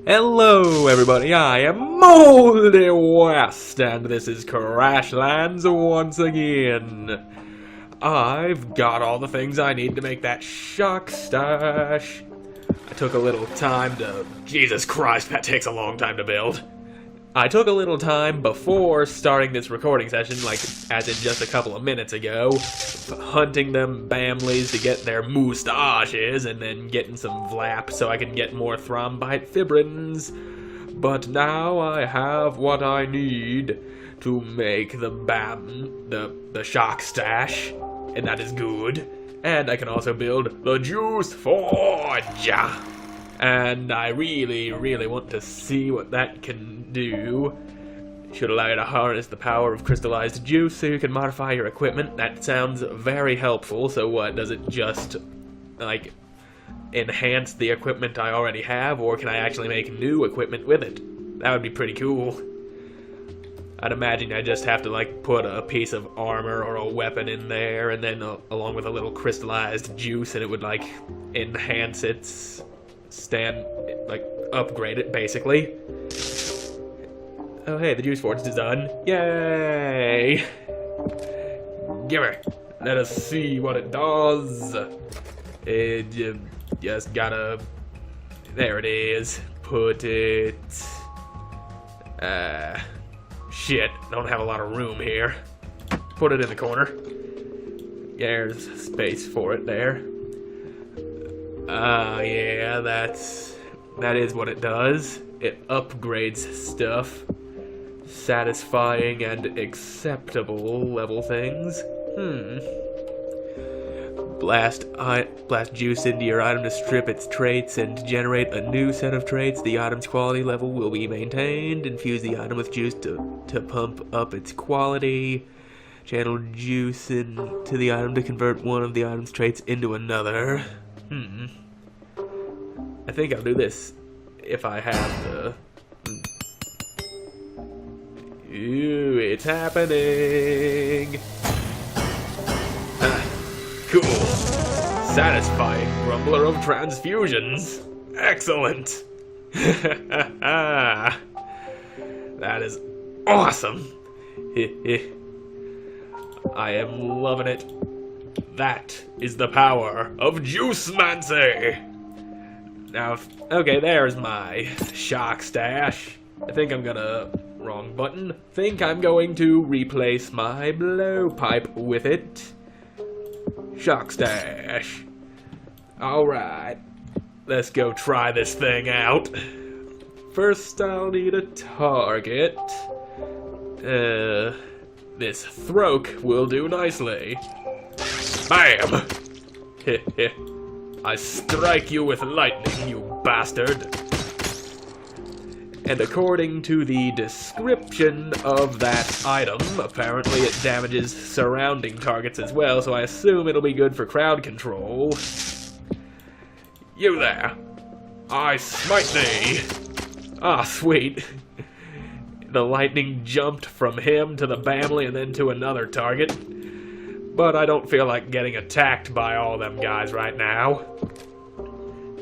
Hello everybody, I am Moldy West, and this is Crashlands once again. I've got all the things I need to make that shock stash. I took a little time to... Jesus Christ, that takes a long time to build. I took a little time before starting this recording session, like as in just a couple of minutes ago, hunting them bamblies to get their moustaches and then getting some vlap so I can get more thrombite fibrins. But now I have what I need to make the shock stash, and that is good. And I can also build the juice forge. And I really want to see what that can do. Should allow you to harness the power of crystallized juice so you can modify your equipment. That sounds very helpful. So what, does it just, like, enhance the equipment I already have? Or can I actually make new equipment with it? That would be pretty cool. I'd imagine I just have to, like, put a piece of armor or a weapon in there, and then along with a little crystallized juice, and it would, like, enhance its... upgrade it, basically. Oh hey, the juice forge is done. Yay! Gimme! Let us see what it does. It just gotta... There it is. Put it... Shit, don't have a lot of room here. Put it in the corner. There's space for it there. Yeah, that is what it does. It upgrades stuff. Satisfying and acceptable level things. Blast juice into your item to strip its traits and generate a new set of traits. The item's quality level will be maintained. Infuse the item with juice to pump up its quality. Channel juice into the item to convert one of the item's traits into another. I think I'll do this if I have the... Ooh, it's happening! Cool. Satisfying grumbler of transfusions. Excellent! That is awesome! I am loving it. That is the power of Juicemancy! Now, okay, there's my shock stash. I think I'm gonna... Wrong button. Think I'm going to replace my blowpipe with it. Shock stash. Alright. Let's go try this thing out. First, I'll need a target. This throke will do nicely. Bam! I strike you with lightning, you bastard. And according to the description of that item, apparently it damages surrounding targets as well, so I assume it'll be good for crowd control. You there! I smite thee! Ah, sweet. The lightning jumped from him to the Bamley and then to another target. But I don't feel like getting attacked by all them guys right now.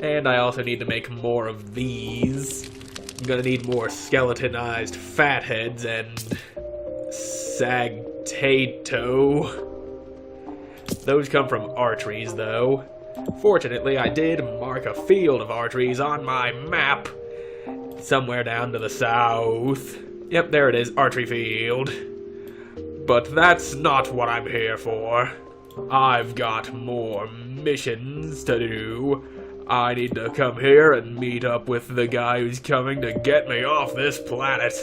And I also need to make more of these. I'm gonna need more skeletonized fatheads and sagtato. Those come from arteries, though. Fortunately, I did mark a field of arteries on my map. Somewhere down to the south. Yep, there it is, artery field. But that's not what I'm here for. I've got more missions to do. I need to come here and meet up with the guy who's coming to get me off this planet.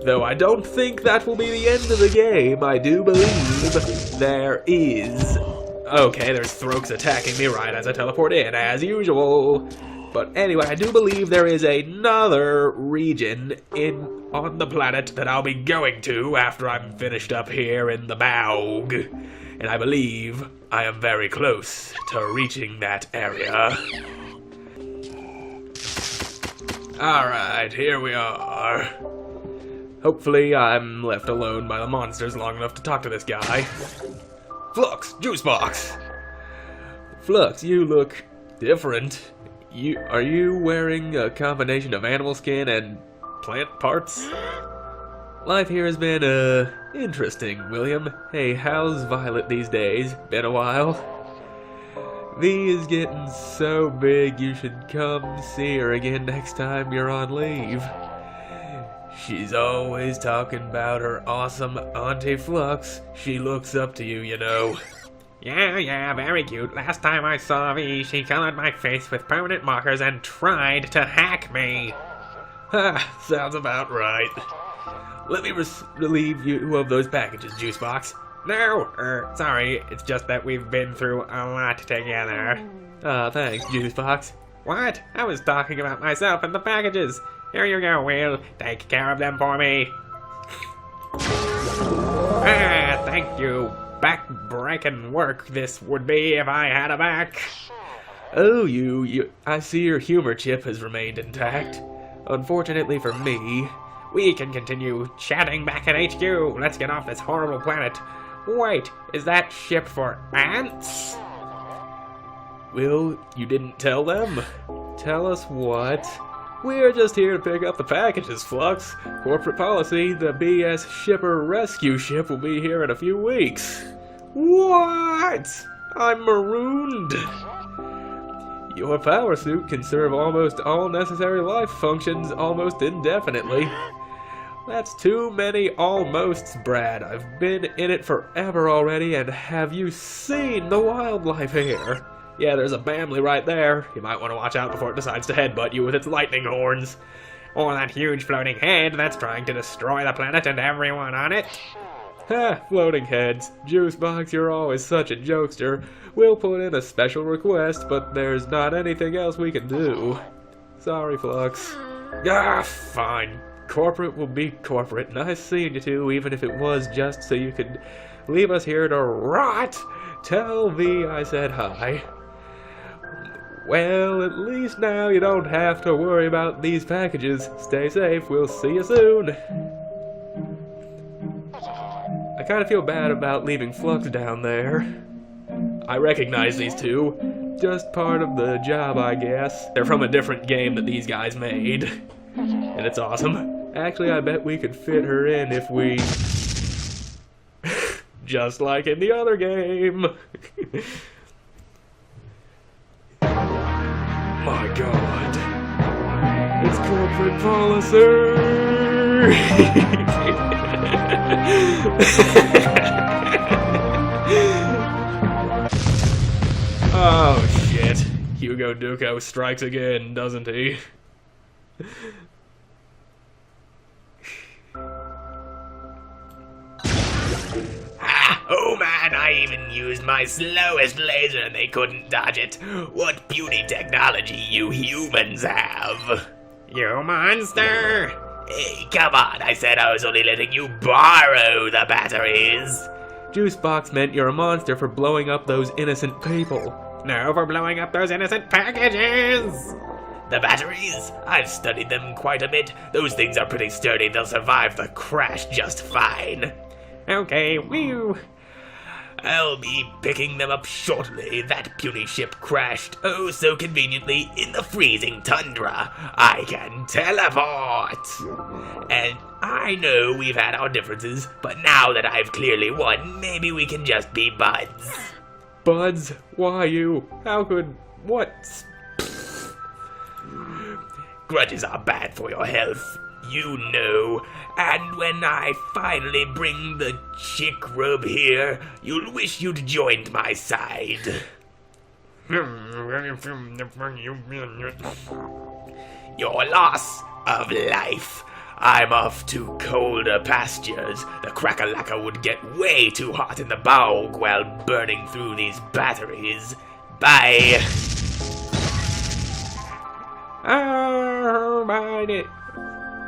Though I don't think that will be the end of the game. I do believe there is... Okay, there's Throkes attacking me right as I teleport in, as usual. But anyway, I do believe there is another region on the planet that I'll be going to after I'm finished up here in the Baug. And I believe I am very close to reaching that area. Alright, here we are. Hopefully I'm left alone by the monsters long enough to talk to this guy. Flux, Juicebox! Flux, you look different. Are you wearing a combination of animal skin and plant parts? Life here has been, interesting, William. Hey, how's Violet these days? Been a while? V is getting so big you should come see her again next time you're on leave. She's always talking about her awesome Auntie Flux. She looks up to you, you know. Yeah, very cute. Last time I saw V, she colored my face with permanent markers and tried to hack me. Ha, sounds about right. Let me relieve you of those packages, Juicebox. No, sorry, it's just that we've been through a lot together. Thanks, Juicebox. What? I was talking about myself and the packages. Here you go, Will. Take care of them for me. Thank you. Back-breaking work this would be if I had a back. Oh, I see your humor chip has remained intact. Unfortunately for me. We can continue chatting back at HQ. Let's get off this horrible planet. Wait, is that ship for ants? Will, you didn't tell them? Tell us what? We're just here to pick up the packages, Flux. Corporate policy, the BS shipper rescue ship will be here in a few weeks. What? I'm marooned. Your power suit can serve almost all necessary life functions almost indefinitely. That's too many almosts, Brad. I've been in it forever already, and have you seen the wildlife here? Yeah, there's a Bamley right there. You might want to watch out before it decides to headbutt you with its lightning horns. Or that huge floating head that's trying to destroy the planet and everyone on it. Ha, floating heads. Juicebox, you're always such a jokester. We'll put in a special request, but there's not anything else we can do. Sorry, Flux. Ah, fine. Corporate will be corporate. Nice seeing you two, even if it was just so you could leave us here to rot. Tell V I said hi. Well, at least now you don't have to worry about these packages. Stay safe. We'll see you soon. I kind of feel bad about leaving Flux down there. I recognize these two. Just part of the job, I guess. They're from a different game that these guys made. And it's awesome. Actually, I bet we could fit her in if we... just like in the other game. My God. It's corporate policy! Oh, shit. Hugo Duco strikes again, doesn't he? Oh man, I even used my slowest laser and they couldn't dodge it. What beauty technology you humans have. You monster! Hey, come on, I said I was only letting you borrow the batteries. Juicebox meant you're a monster for blowing up those innocent people. No, for blowing up those innocent packages! The batteries? I've studied them quite a bit. Those things are pretty sturdy, they'll survive the crash just fine. Okay, whew. I'll be picking them up shortly. That puny ship crashed, oh so conveniently, in the freezing tundra. I can teleport! And I know we've had our differences, but now that I've clearly won, maybe we can just be buds. Buds? Why you? How could... what? Grudges are bad for your health, you know. And when I finally bring the chick rub here, you'll wish you'd joined my side. Your loss of life. I'm off to colder pastures. The crack-a-lacka would get way too hot in the bog while burning through these batteries. Bye.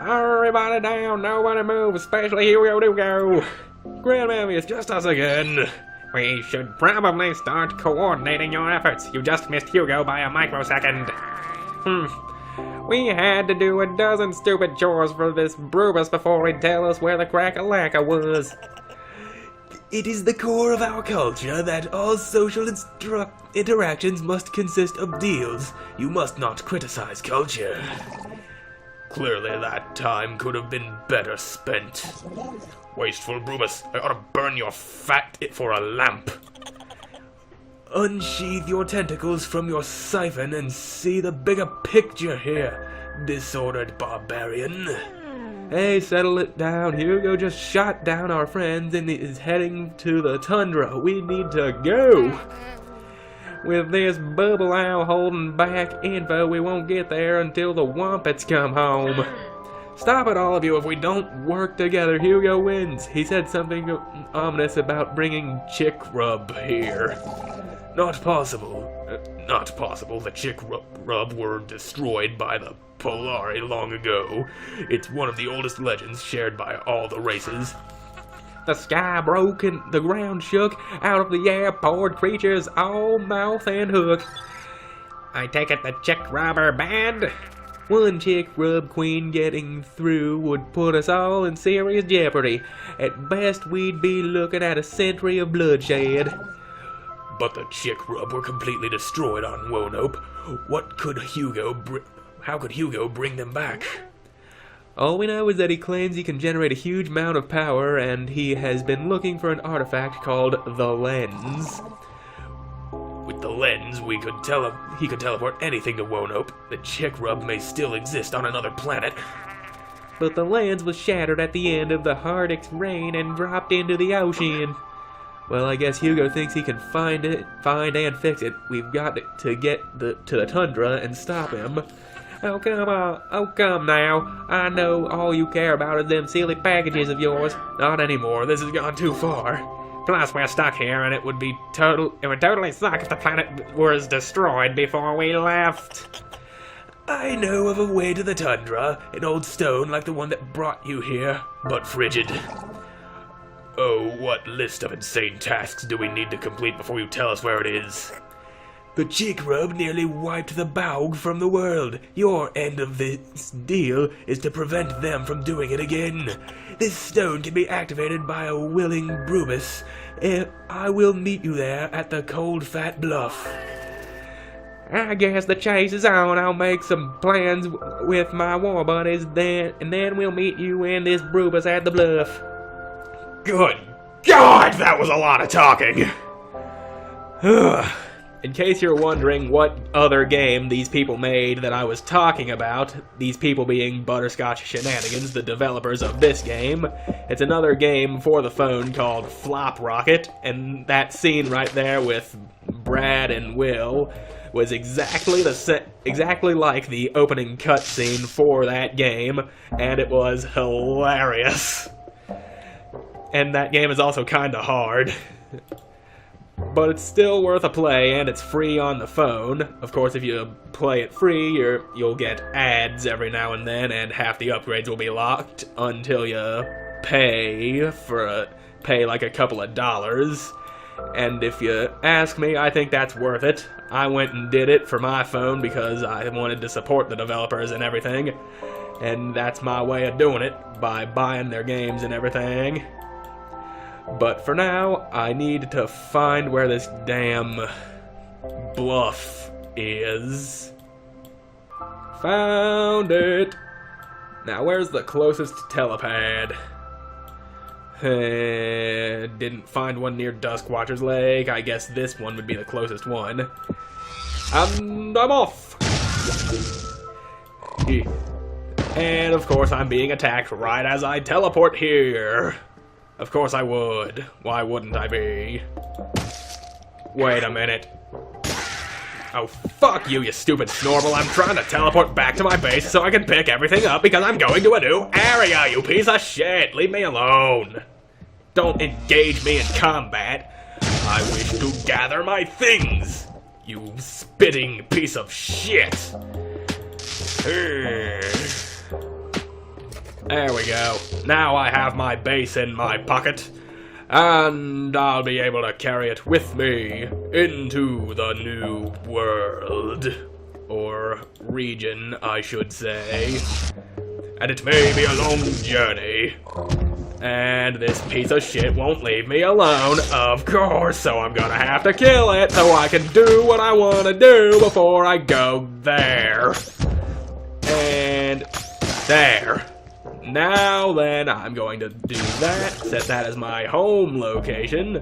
Everybody down, nobody move, especially Hugo Duco. Grandmammy, it's just us again. We should probably start coordinating your efforts. You just missed Hugo by a microsecond. We had to do a dozen stupid chores for this Brubus before he'd tell us where the crack-a-lacka was. It is the core of our culture that all social interactions must consist of deals. You must not criticize culture. Clearly that time could have been better spent. Wasteful Brubus, I ought to burn your fat for a lamp. Unsheath your tentacles from your siphon and see the bigger picture here, disordered barbarian. Hey, settle it down. Hugo just shot down our friends and is heading to the tundra. We need to go. With this bubble owl holding back info, we won't get there until the Wompets come home. Stop it, all of you. If we don't work together, Hugo wins. He said something ominous about bringing Chick Rub here. Not possible. Not possible. The Chick Rub were destroyed by the Polari long ago. It's one of the oldest legends shared by all the races. The sky broke and the ground shook. Out of the air poured creatures, all mouth and hook. I take it the Chick Rub are banned? One Chick Rub queen getting through would put us all in serious jeopardy. At best, we'd be looking at a century of bloodshed. But the Chick Rub were completely destroyed on Wonope. How could Hugo bring them back? All we know is that he claims he can generate a huge amount of power, and he has been looking for an artifact called the Lens. With the lens, he could teleport anything to Wonope. The Chick Rub may still exist on another planet. But the lens was shattered at the end of the Hardix rain and dropped into the ocean. Well, I guess Hugo thinks he can find and fix it. We've got to get to the tundra and stop him. Oh, come on. Oh, come now. I know all you care about is them silly packages of yours. Not anymore. This has gone too far. Plus, we're stuck here, and it would totally suck if the planet was destroyed before we left. I know of a way to the tundra, an old stone like the one that brought you here, but frigid. Oh, what list of insane tasks do we need to complete before you tell us where it is? The Chick Rub nearly wiped the Baug from the world. Your end of this deal is to prevent them from doing it again. This stone can be activated by a willing Brubus. I will meet you there at the Cold Fat Bluff. I guess the chase is on. I'll make some plans with my war buddies and then we'll meet you in this Brubus at the bluff. Good God, that was a lot of talking. In case you're wondering what other game these people made that I was talking about, these people being Butterscotch Shenanigans, the developers of this game, it's another game for the phone called Flop Rocket, and that scene right there with Brad and Will was exactly like the opening cutscene for that game, and it was hilarious. And that game is also kinda hard. But it's still worth a play, and it's free on the phone. Of course, if you play it free, you'll get ads every now and then, and half the upgrades will be locked until you pay like a couple of dollars. And if you ask me, I think that's worth it. I went and did it for my phone because I wanted to support the developers and everything. And that's my way of doing it, by buying their games and everything. But for now, I need to find where this damn bluff is. Found it! Now where's the closest telepad? Didn't find one near Duskwatcher's Lake. I guess this one would be the closest one. And I'm off! And of course I'm being attacked right as I teleport here. Of course I would. Why wouldn't I be? Wait a minute. Oh, fuck you, you stupid Snorble. I'm trying to teleport back to my base so I can pick everything up because I'm going to a new area, you piece of shit. Leave me alone. Don't engage me in combat. I wish to gather my things, you spitting piece of shit. There we go. Now I have my base in my pocket, and I'll be able to carry it with me into the new world. Or region, I should say. And it may be a long journey. And this piece of shit won't leave me alone, of course, so I'm gonna have to kill it so I can do what I want to do before I go there. And there. Now then, I'm going to do that, set that as my home location.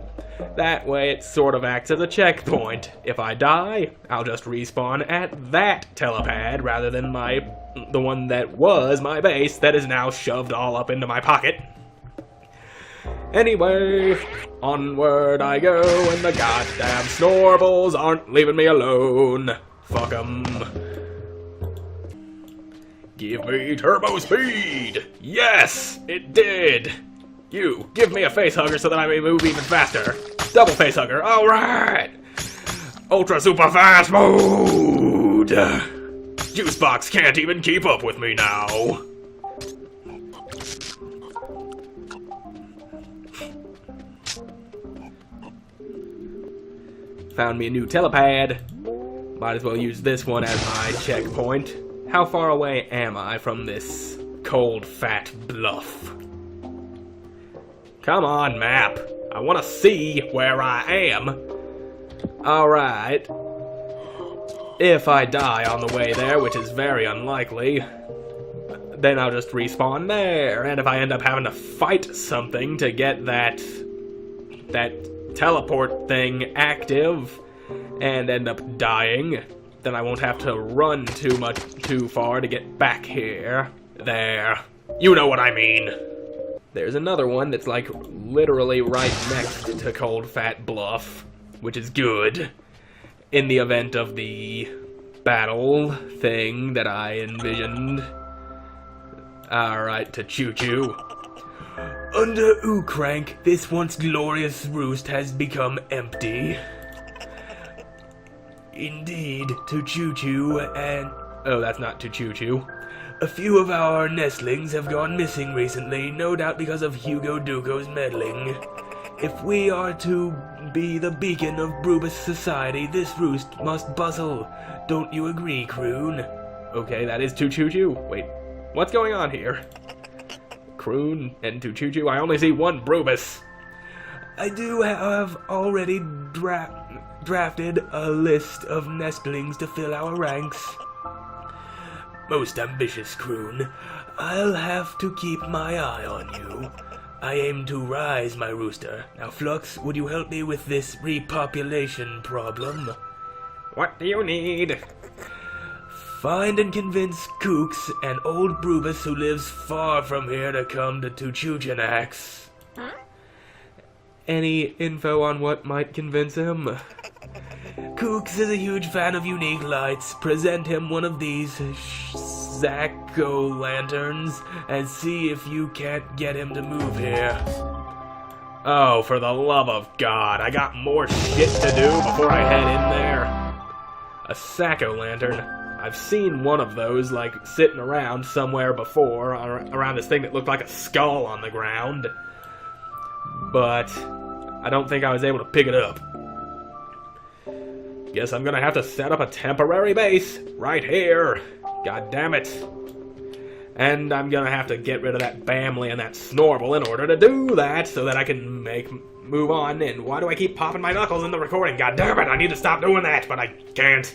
That way it sort of acts as a checkpoint. If I die, I'll just respawn at that telepad rather than the one that was my base that is now shoved all up into my pocket. Anyway, onward I go, and the goddamn Snorbles aren't leaving me alone. Fuck 'em. Give me turbo speed! Yes, it did! You, give me a face hugger so that I may move even faster. Double face hugger, alright! Ultra super fast mode! Juicebox can't even keep up with me now. Found me a new telepad. Might as well use this one as my checkpoint. How far away am I from this cold, fat bluff? Come on, map. I want to see where I am. Alright. If I die on the way there, which is very unlikely, then I'll just respawn there. And if I end up having to fight something to get that teleport thing active and end up dying, then I won't have to run too far to get back here. There. You know what I mean. There's another one that's like literally right next to Cold Fat Bluff, which is good in the event of the battle thing that I envisioned. Alright, to choo-choo. Under Ukrank, this once glorious roost has become empty. Indeed, to choo-choo and... Oh, that's not to choo-choo. A few of our nestlings have gone missing recently, no doubt because of Hugo Duco's meddling. If we are to be the beacon of Brubus society, this roost must bustle. Don't you agree, Croon? Okay, that is to choo-choo. Wait, what's going on here? Croon and to choo-choo, I only see one Brubus. I do have already drafted a list of nestlings to fill our ranks. Most ambitious, Croon. I'll have to keep my eye on you. I aim to rise, my rooster. Now, Flux, would you help me with this repopulation problem? What do you need? Find and convince Kooks, an old Brubus who lives far from here, to come to Tuchujanax. Any info on what might convince him? Kooks is a huge fan of unique lights. Present him one of these Zacko-lanterns and see if you can't get him to move here. Oh, for the love of God, I got more shit to do before I head in there. A Sacco-lantern. I've seen one of those, like, sitting around somewhere before, around this thing that looked like a skull on the ground. But I don't think I was able to pick it up. Guess I'm gonna have to set up a temporary base right here. God damn it. And I'm gonna have to get rid of that Bamley and that Snorble in order to do that, so that I can move on. And why do I keep popping my knuckles in the recording? God damn it, I need to stop doing that, but I can't.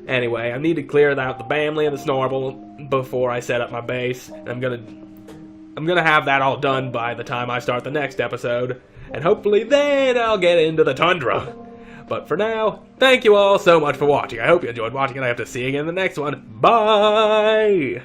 Anyway, I need to clear out the Bamley and the Snorble before I set up my base. And I'm gonna have that all done by the time I start the next episode. And hopefully then I'll get into the tundra. But for now, thank you all so much for watching. I hope you enjoyed watching, and I hope to see you again in the next one. Bye!